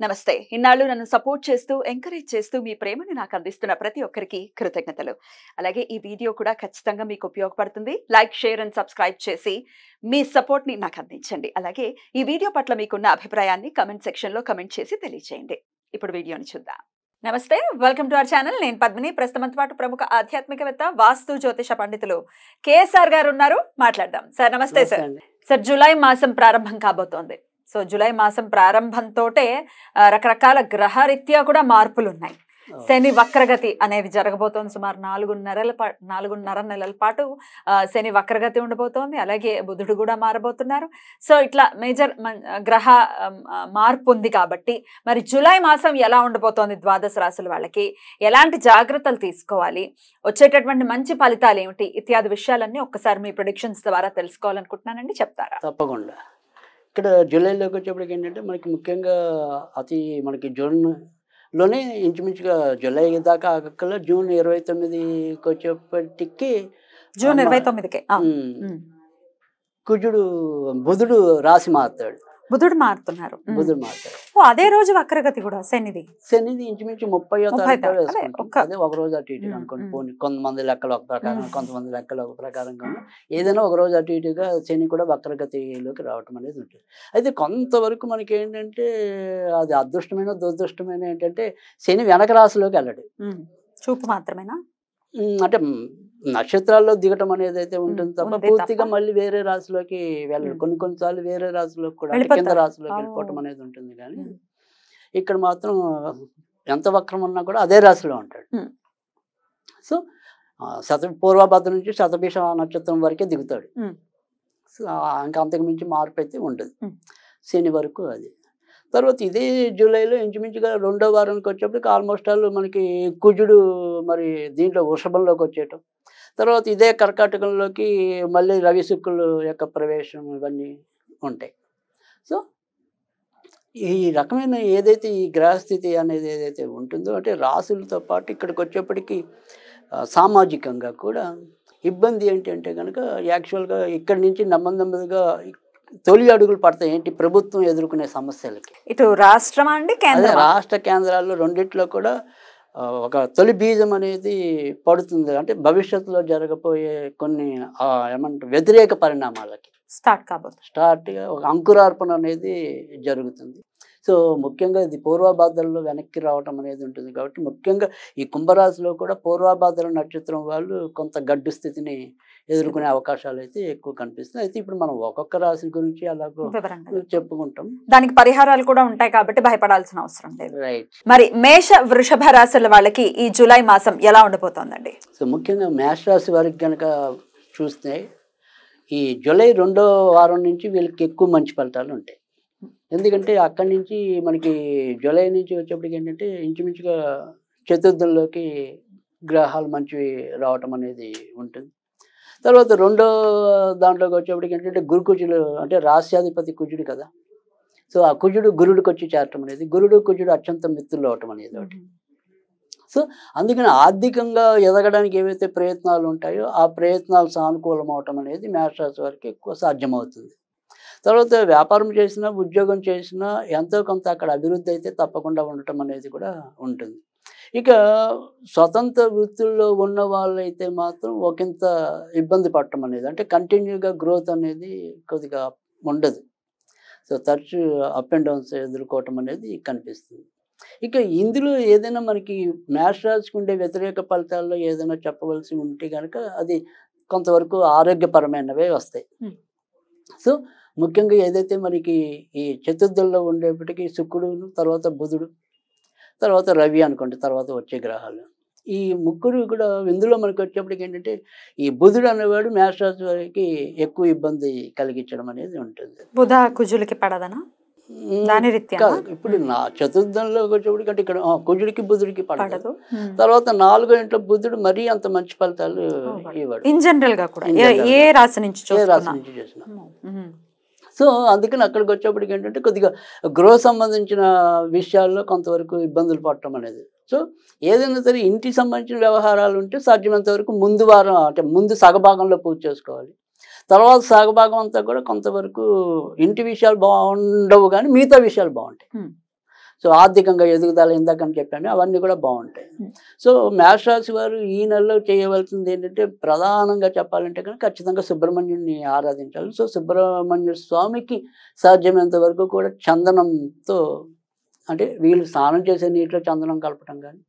నమస్తే. ఇన్నాళ్ళు నన్ను సపోర్ట్ చేస్తూ, ఎంకరేజ్ చేస్తూ మీ ప్రేమని నాకు అందిస్తున్న ప్రతి ఒక్కరికి కృతజ్ఞతలు. అలాగే ఈ వీడియో కూడా ఖచ్చితంగా మీకు ఉపయోగపడుతుంది. లైక్, షేర్ అండ్ సబ్స్క్రైబ్ చేసి మీ సపోర్ట్‌ని నాకు అందించండి. అలాగే ఈ వీడియో పట్ల మీకున్న అభిప్రాయాన్ని కామెంట్ సెక్షన్‌లో కామెంట్ చేసి తెలియజేయండి. ఇప్పుడు వీడియోని చూద్దాం. నమస్తే, వెల్కమ్ టు అవర్ ఛానల్. నేను పద్మిని. ప్రస్తుతంతో పాటు ప్రముఖ ఆధ్యాత్మికవేత్త, వాస్తు జ్యోతిష పండితులు కేఎస్ఆర్ గారు ఉన్నారు. మాట్లాడదాం. సార్ నమస్తే. సార్ సార్ జూలై మాసం ప్రారంభం కాబోతోంది. సో జూలై మాసం ప్రారంభంతోటే రకరకాల గ్రహరీత్యా కూడా మార్పులు ఉన్నాయి. శని వక్రగతి అనేది జరగబోతోంది. సుమారు 4.5 నెలల పాటు శని వక్రగతి ఉండబోతోంది. అలాగే బుధుడు కూడా మారబోతున్నారు. సో ఇట్లా మేజర్ గ్రహ మార్పు ఉంది కాబట్టి మరి జూలై మాసం ఎలా ఉండబోతోంది, ద్వాదశ రాశుల వాళ్ళకి ఎలాంటి జాగ్రత్తలు తీసుకోవాలి, వచ్చేటటువంటి మంచి ఫలితాలు ఏమిటి, ఇత్యాది విషయాలన్నీ ఒక్కసారి మీ ప్రెడిక్షన్స్ ద్వారా తెలుసుకోవాలనుకుంటున్నానండి. చెప్తారా? తప్పకుండా. ఇక్కడ జూలైలోకి వచ్చేప్పటికి ఏంటంటే మనకి ముఖ్యంగా మనకి జూన్లోనే ఇంచుమించుగా జూలై దాకా ఆగక్కల జూన్ 29కి వచ్చేప్పటికి జూన్ 29కే బుధుడు రాశి మారుతాడు. బుధుడు మారుతున్నారు. అదే రోజు వక్రగతి కూడా శనిది ఇంచుమించు 30వ తారీఖు. అదే ఒక రోజు అటు ఇటుగా అనుకోండి. కొంతమంది లెక్కలు ఒక ప్రకారం, కొంతమంది లెక్కలు ఒక ప్రకారంగా ఏదైనా ఒక రోజు అటు ఇటుగా శని కూడా వక్రగతిలోకి రావటం అనేది ఉంటుంది. అయితే కొంతవరకు మనకి ఏంటంటే అది అదృష్టమైన దురదృష్టమైన ఏంటంటే శని వెనక రాశిలోకి వెళ్ళడు. చూపు మాత్రమేనా? అంటే నక్షత్రాల్లో దిగటం అనేది అయితే ఉంటుంది తప్ప పూర్తిగా మళ్ళీ వేరే రాశిలోకి వెళ్ళడు. కొన్నిసార్లు వేరే రాశిలోకి కూడా కింద రాశిలోకి వెళ్ళిపోవటం అనేది ఉంటుంది. కానీ ఇక్కడ మాత్రం ఎంత వక్రం ఉన్నా కూడా అదే రాశిలో ఉంటాడు. సో పూర్వభద్ర నుంచి శతభిష నక్షత్రం వరకే దిగుతాడు. సో ఇంకా అంతకు మించి మార్పు అయితే ఉండదు శని వరకు. అది తర్వాత ఇదే జూలైలో ఇంచుమించుగా 2వ వారానికి వచ్చేప్పటికి ఆల్మోస్ట్ ఆల్ మనకి కుజుడు మరి దీంట్లో వృషభంలోకి వచ్చేయటం, తర్వాత ఇదే కర్కాటకంలోకి మళ్ళీ రవి శుక్రుల యొక్క ప్రవేశం ఇవన్నీ ఉంటాయి. సో ఈ రకమైన ఏదైతే ఈ గ్రహస్థితి అనేది ఏదైతే ఉంటుందో అంటే రాశులతో పాటు ఇక్కడికి వచ్చేప్పటికి సామాజికంగా కూడా ఇబ్బంది ఏంటంటే కనుక యాక్చువల్గా ఇక్కడి నుంచి నెమ్మదిగా తొలి అడుగులు పడతాయి. ఏంటి ప్రభుత్వం ఎదుర్కొనే సమస్యలకి. ఇటు రాష్ట్రం అండి, రాష్ట్ర కేంద్రాల్లో రెండిట్లో కూడా ఒక తొలి బీజం అనేది పడుతుంది. అంటే భవిష్యత్తులో జరగబోయే కొన్ని ఏమంటారు వ్యతిరేక పరిణామాలకి స్టార్ట్గా ఒక అంకురార్పణ అనేది జరుగుతుంది. సో ముఖ్యంగా ఇది పూర్వభాద్రలో వెనక్కి రావటం అనేది ఉంటుంది. కాబట్టి ముఖ్యంగా ఈ కుంభరాశిలో కూడా పూర్వభాద్ర నక్షత్రం వాళ్ళు కొంత గడ్డు స్థితిని ఎదుర్కొనే అవకాశాలు అయితే ఎక్కువ కనిపిస్తుంది. అయితే ఇప్పుడు మనం ఒక్కొక్క రాశి గురించి అలాగో చెప్పుకుంటాం. దానికి పరిహారాలు కూడా ఉంటాయి కాబట్టి భయపడాల్సిన అవసరం లేదు. రైట్. మరి మేష వృషభ రాశుల వాళ్ళకి ఈ జూలై మాసం ఎలా ఉండబోతోందండి? సో ముఖ్యంగా మేష రాశి వారికి కనుక చూస్తే ఈ జూలై 2వ వారం నుంచి వీళ్ళకి ఎక్కువ మంచి ఫలితాలు ఉంటాయి. ఎందుకంటే అక్కడి నుంచి మనకి జూలై నుంచి వచ్చేప్పటికి ఏంటంటే ఇంచుమించుగా చతుర్థంలోకి గ్రహాలు మంచివి రావటం అనేది ఉంటుంది. తర్వాత 2వ దాంట్లోకి వచ్చేప్పటికి ఏంటంటే కుజుడు అంటే రాశ్యాధిపతి కుజుడు కదా. సో ఆ కుజుడు గురుడికి వచ్చి చేరటం అనేది, కుజుడు అత్యంత మిత్రులు అవటం అనేది ఒకటి. సో అందుకని ఆర్థికంగా ఎదగడానికి ఏవైతే ప్రయత్నాలు ఉంటాయో ఆ ప్రయత్నాలు సానుకూలం అవటం అనేది మేషరాశి వారికి ఎక్కువ సాధ్యమవుతుంది. తర్వాత వ్యాపారం చేసినా ఉద్యోగం చేసినా ఎంతో కొంత అక్కడ అభివృద్ధి అయితే తప్పకుండా ఉండటం అనేది కూడా ఉంటుంది. ఇక స్వతంత్ర వృత్తుల్లో ఉన్న వాళ్ళైతే మాత్రం ఒకంత ఇబ్బంది పడటం అనేది, అంటే కంటిన్యూగా గ్రోత్ అనేది కొద్దిగా ఉండదు. సో తరచు అప్ అండ్ డౌన్స్ ఎదుర్కోవటం అనేది కనిపిస్తుంది. ఇక ఇందులో ఏదైనా మనకి మేషరాశికి ఉండే వ్యతిరేక ఫలితాల్లో ఏదైనా చెప్పవలసి ఉంటే కనుక అది కొంతవరకు ఆరోగ్యపరమైనవే వస్తాయి. సో ముఖ్యంగా ఏదైతే మనకి ఈ చతుర్థంలో ఉండేప్పటికీ శుక్రుడు, తర్వాత బుధుడు, తర్వాత రవి అనుకోండి, తర్వాత వచ్చే గ్రహాలు ఈ ముగ్గురు కూడా ఇందులో మనకి వచ్చేప్పటికి ఏంటంటే ఈ బుధుడు అనేవాడు మేషరాశి వారికి ఎక్కువ ఇబ్బంది కలిగించడం అనేది ఉంటుంది. బుధ కుజులకి పడదనా? ఇప్పుడు నా చతుర్థంలో వచ్చేప్పటికి అంటే ఇక్కడ కుజుడికి బుధుడికి పడదు. తర్వాత 4వ ఇంట్లో బుధుడు మరీ అంత మంచి ఫలితాలు ఇవ్వడు ఇన్ జనరల్ గా కూడా ఏ రాశి నుంచి చేసిన. సో అందుకని అక్కడికి వచ్చేప్పటికి ఏంటంటే కొద్దిగా గృహ సంబంధించిన విషయాల్లో కొంతవరకు ఇబ్బందులు పడటం అనేది. సో ఏదైనా సరే ఇంటికి సంబంధించిన వ్యవహారాలు ఉంటే సాధ్యమైనంత వరకు ముందు వారం అంటే ముందు సగభాగంలో పూర్తి చేసుకోవాలి. తర్వాత సగభాగం అంతా కూడా కొంతవరకు ఇంటి విషయాలు బాగుండవు కానీ మిగతా విషయాలు బాగుంటాయి. సో ఆర్థికంగా ఎదుగుదల ఇందాకని చెప్పాను, అవన్నీ కూడా బాగుంటాయి. సో మేషరాశి వారు ఈ నెలలో చేయవలసింది ఏంటంటే ప్రధానంగా చెప్పాలంటే కనుక ఖచ్చితంగా సుబ్రహ్మణ్యుడిని ఆరాధించాలి. సో సుబ్రహ్మణ్య స్వామికి సాధ్యమైనంత వరకు కూడా చందనంతో, అంటే వీళ్ళు స్నానం చేసే నీటిలో చందనం కలపటం కానీ,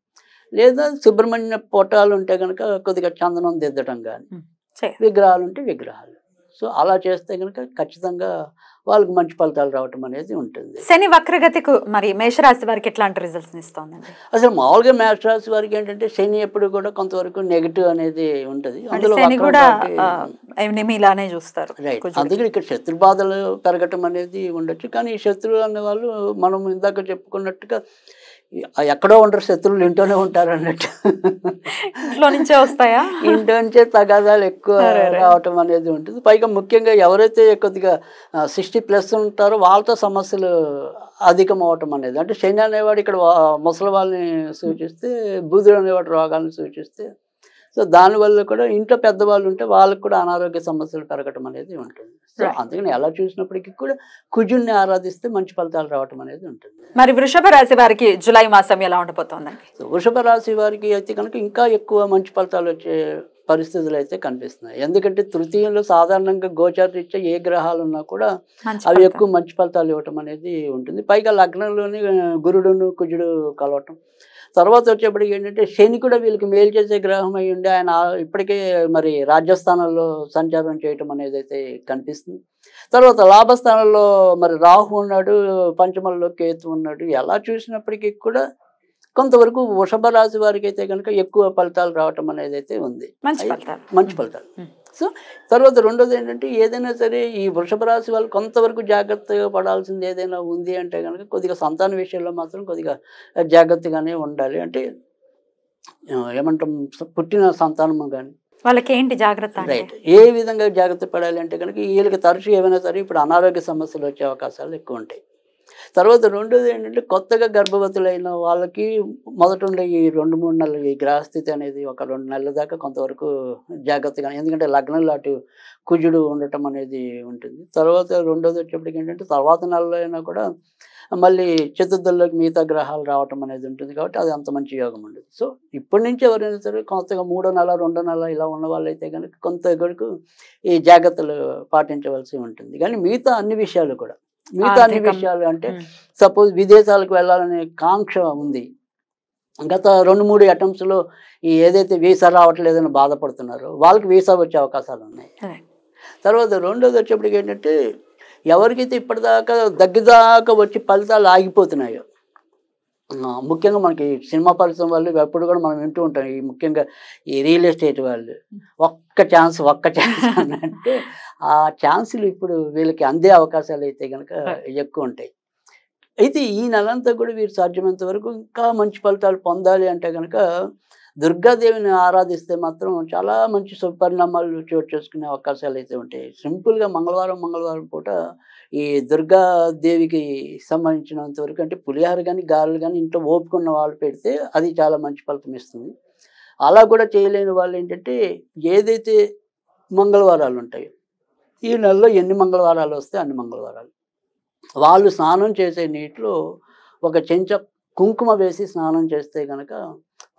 లేదా సుబ్రహ్మణ్య పొటాలు ఉంటే కనుక కొద్దిగా చందనం దిద్దటం కానీ, విగ్రహాలు ఉంటే విగ్రహాలు. సో అలా చేస్తే కనుక ఖచ్చితంగా వాళ్ళకి మంచి ఫలితాలు రావటం అనేది ఉంటుంది. శని వక్రగతికు మరి మేషరాశి వారికి ఎట్లాంటి రిజల్ట్స్ ఇస్తుందండి? అసలు మామూలుగా మేషరాశి వారికి ఏంటంటే శని ఎప్పుడు కూడా కొంతవరకు నెగిటివ్ అనేది ఉంటుంది. అందులో ఇలానే చూస్తారు. రైట్. అందుకని ఇక్కడ శత్రు బాధలు పెరగటం అనేది ఉండొచ్చు. కానీ ఈ శత్రువులు అనే వాళ్ళు మనం ఇందాక చెప్పుకున్నట్టుగా ఎక్కడో ఉండరు, శత్రువులు ఇంట్లోనే ఉంటారు అన్నట్టు. ఇంట్లో నుంచే వస్తాయా? ఇంట్లో నుంచే తగాదాలు ఎక్కువ రావటం అనేది ఉంటుంది. పైగా ముఖ్యంగా ఎవరైతే కొద్దిగా 60+ ఉంటారో వాళ్ళతో సమస్యలు అధికం అవటం అనేది. అంటే శని అనేవాడు ఇక్కడ ముసలి వాళ్ళని సూచిస్తే, బుధుడు అనేవాడు రోగాలను సూచిస్తే, సో దానివల్ల కూడా ఇంట్లో పెద్దవాళ్ళు ఉంటే వాళ్ళకి కూడా అనారోగ్య సమస్యలు పెరగటం అనేది ఉంటుంది. సో అందుకని ఎలా చూసినప్పటికీ కూడా కుజుడిని ఆరాధిస్తే మంచి ఫలితాలు రావటం అనేది ఉంటుంది. మరి వృషభ రాశి వారికి జూలై మాసం ఎలా ఉండబోతోందండి? వృషభ రాశి వారికి అయితే కనుక ఇంకా ఎక్కువ మంచి ఫలితాలు వచ్చే పరిస్థితులు అయితే కనిపిస్తున్నాయి. ఎందుకంటే తృతీయంలో సాధారణంగా గోచారరీత్యా ఏ గ్రహాలు ఉన్నా కూడా అవి ఎక్కువ మంచి ఫలితాలు ఇవ్వటం అనేది ఉంటుంది. పైగా లగ్నంలోని గురుడును కుజుడు కలవటం, తర్వాత వచ్చేప్పటికి ఏంటంటే శని కూడా వీళ్ళకి మేలు చేసే గ్రహం అయి ఉండి ఆయన ఇప్పటికే మరి రాజ్యస్థానంలో సంచారం చేయటం అనేది అయితే కనిపిస్తుంది. తర్వాత లాభస్థానంలో మరి రాహు ఉన్నాడు, పంచమంలో కేతు ఉన్నాడు. ఎలా చూసినప్పటికీ కూడా కొంతవరకు వృషభ రాశి వారికి అయితే కనుక ఎక్కువ ఫలితాలు రావటం అనేది అయితే ఉంది, మంచి ఫలితాలు. సో తర్వాత రెండోది ఏంటంటే ఏదైనా సరే ఈ వృషభ రాశి వాళ్ళు కొంతవరకు జాగ్రత్తగా పడాల్సింది ఏదైనా ఉంది అంటే కనుక కొద్దిగా సంతాన విషయంలో మాత్రం కొద్దిగా జాగ్రత్తగానే ఉండాలి. అంటే ఏమంటాం, పుట్టిన సంతానము కానీ వాళ్ళకి ఏంటి జాగ్రత్త? రైట్. ఏ విధంగా జాగ్రత్త పడాలి అంటే కనుక వీళ్ళకి తరచు ఏమైనా సరే ఇప్పుడు అనారోగ్య సమస్యలు వచ్చే అవకాశాలు ఎక్కువ ఉంటాయి. తర్వాత రెండోది ఏంటంటే కొత్తగా గర్భవతులైన వాళ్ళకి మొదట ఉండే ఈ 2-3 నెలలు ఈ గ్రహస్థితి అనేది ఒక 2 నెలల దాకా కొంతవరకు జాగ్రత్తగా, ఎందుకంటే లగ్నంలో అటు కుజుడు ఉండటం అనేది ఉంటుంది. తర్వాత రెండోది వచ్చేప్పటికి ఏంటంటే తర్వాత నెలలో అయినా కూడా మళ్ళీ చతుర్థంలోకి మిగతా గ్రహాలు రావటం అనేది ఉంటుంది. కాబట్టి అది అంత మంచి యోగం ఉండదు. సో ఇప్పటి నుంచి ఎవరైనా సరే కొత్తగా 3వ నెల 2వ నెల ఇలా ఉన్న వాళ్ళైతే కనుక కొంతవరకు ఈ జాగ్రత్తలు పాటించవలసి ఉంటుంది. కానీ మిగతా అన్ని విషయాలు అంటే సపోజ్ విదేశాలకు వెళ్ళాలనే కాంక్ష ఉంది, గత 2-3 అటెంప్ట్స్లో ఈ ఏదైతే వీసా రావట్లేదని బాధపడుతున్నారో వాళ్ళకి వీసా వచ్చే అవకాశాలు ఉన్నాయి. తర్వాత రెండోది వచ్చేప్పటికి ఏంటంటే ఎవరికైతే ఇప్పటిదాకా దగ్గరదాకా వచ్చి ఫలితాలు ఆగిపోతున్నాయో, ముఖ్యంగా మనకి సినిమా పరిశ్రమ వాళ్ళు ఎప్పుడు కూడా మనం వింటూ ఉంటాం, ఈ ముఖ్యంగా ఈ రియల్ ఎస్టేట్ వాళ్ళు ఒక్క ఛాన్స్ అంటే ఆ ఛాన్సులు ఇప్పుడు వీళ్ళకి అందే అవకాశాలు అయితే కనుక ఎక్కువ ఉంటాయి. అయితే ఈ నెలంతా కూడా వీరు సాధ్యమైనంత వరకు ఇంకా మంచి ఫలితాలు పొందాలి అంటే కనుక దుర్గాదేవిని ఆరాధిస్తే మాత్రం చాలా మంచి సుపరిణామాలు చోటు చేసుకునే అవకాశాలు అయితే ఉంటాయి. సింపుల్గా మంగళవారం పూట ఈ దుర్గాదేవికి సంబంధించినంత వరకు అంటే పులిహార కానీ గారెలు కానీ ఇంట్లో ఓపుకున్న వాళ్ళు పెడితే అది చాలా మంచి ఫలితం ఇస్తుంది. అలా కూడా చేయలేని వాళ్ళు ఏంటంటే ఏదైతే మంగళవారాలు ఉంటాయో ఈ నెలలో ఎన్ని మంగళవారాలు వస్తే అన్ని మంగళవారాలు వాళ్ళు స్నానం చేసే నీటిలో ఒక చెంచా కుంకుమ వేసి స్నానం చేస్తే కనుక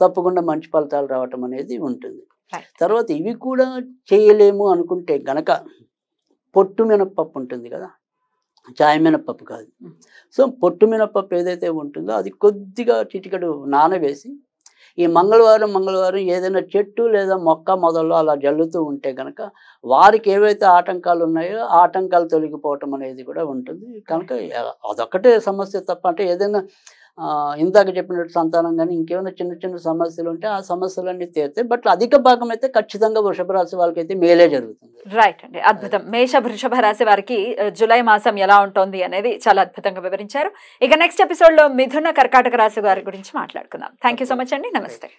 తప్పకుండా మంచి ఫలితాలు రావటం అనేది ఉంటుంది. తర్వాత ఇవి కూడా చేయలేము అనుకుంటే గనక పొట్టు మినపప్పు ఉంటుంది కదా, చాయ్ మినపప్పు కాదు. సో పొట్టు మినపప్పు ఏదైతే ఉంటుందో అది కొద్దిగా చిటికెడు నానవేసి ఈ మంగళవారం ఏదైనా చెట్టు లేదా మొక్క మొదల్లో అలా జల్లుతూ ఉంటే కనుక వారికి ఏవైతే ఆటంకాలు ఉన్నాయో ఆటంకాలు తొలగిపోవటం అనేది కూడా ఉంటుంది. కనుక అదొక్కటే సమస్య తప్ప, అంటే ఏదైనా ఇందాక చెప్పినట్టు సంతానం కానీ ఇంకేమైనా చిన్న సమస్యలు ఉంటే ఆ సమస్యలన్నీ తీరుతాయి. బట్ అధిక భాగం అయితే ఖచ్చితంగా వృషభ రాశి వాళ్ళకి అయితే మేలే జరుగుతుంది. రైట్ అండి, అద్భుతం. వృషభ రాశి వారికి జూలై మాసం ఎలా ఉంటుంది అనేది చాలా అద్భుతంగా వివరించారు. ఇక నెక్స్ట్ ఎపిసోడ్ లో మిథున కర్కాటక రాశి వారి గురించి మాట్లాడుకుందాం. థ్యాంక్ యూ సో మచ్ అండి. నమస్తే.